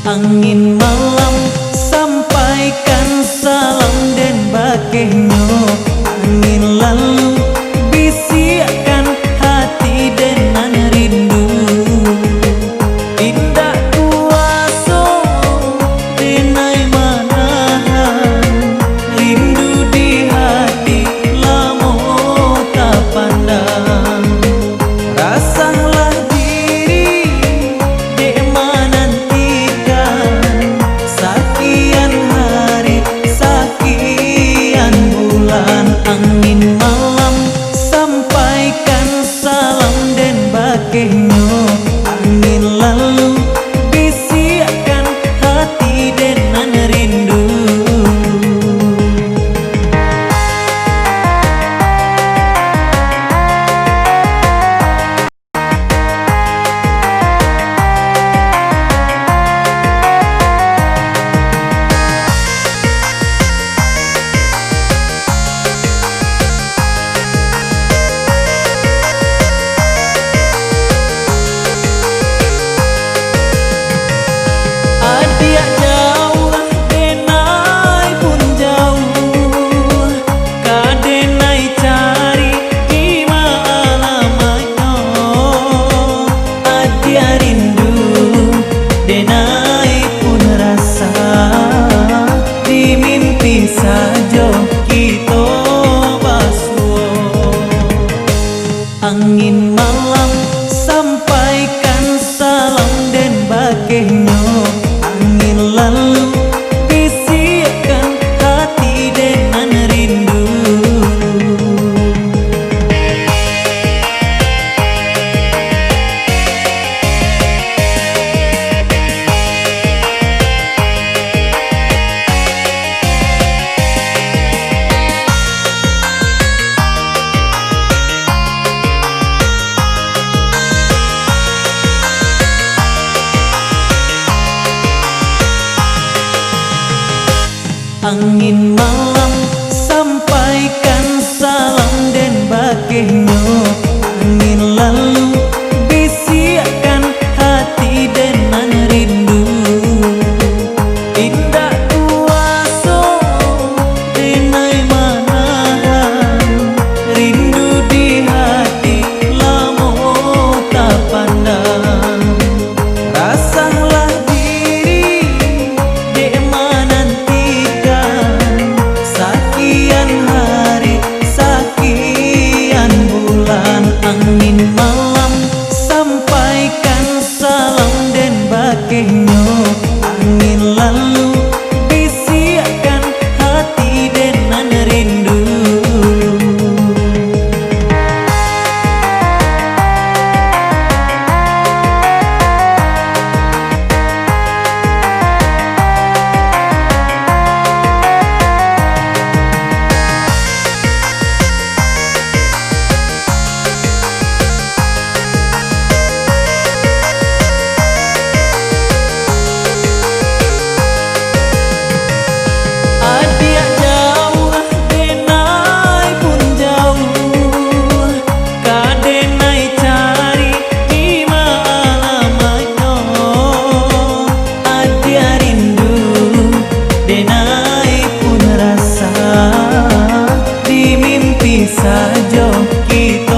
Angin malam sampaikan salam dan bakehnya. Angin lalu bisikan hati dengan rindu. Indah kuasa denai manahan, rindu di hati lamo tak pandang. Rasalah diri dek menantikan sekian hari, sekian bulan. Angin malam sampaikan salam dan bakehnya. Angin lalu bisikan hati dengan rindu. Adia jauh denai pun jauh, kadenai cari di malamnya. Adia rindu denai pun rasa, di mimpi saja kita basuh. Angin malam sampaikan salam dan bakehnya. Angin lalu bisikan hati dengan rindu. Angin malam sampaikan salam dan bakehnya. Angin lalu bisikan hati dengan rindu. Indah kuasa denai manahan, rindu di hati lamo tak pandang. Rasalah diri dek menantikan sekian hari, sekian bulan. Angin malam sampaikan salam dan bakehnya. Angin lalu bisikan hati dengan rindu. Adia jauh denai pun jauh, kadenai cari di malamnya. Adia rindu denai pun rasa, di mimpi saja kita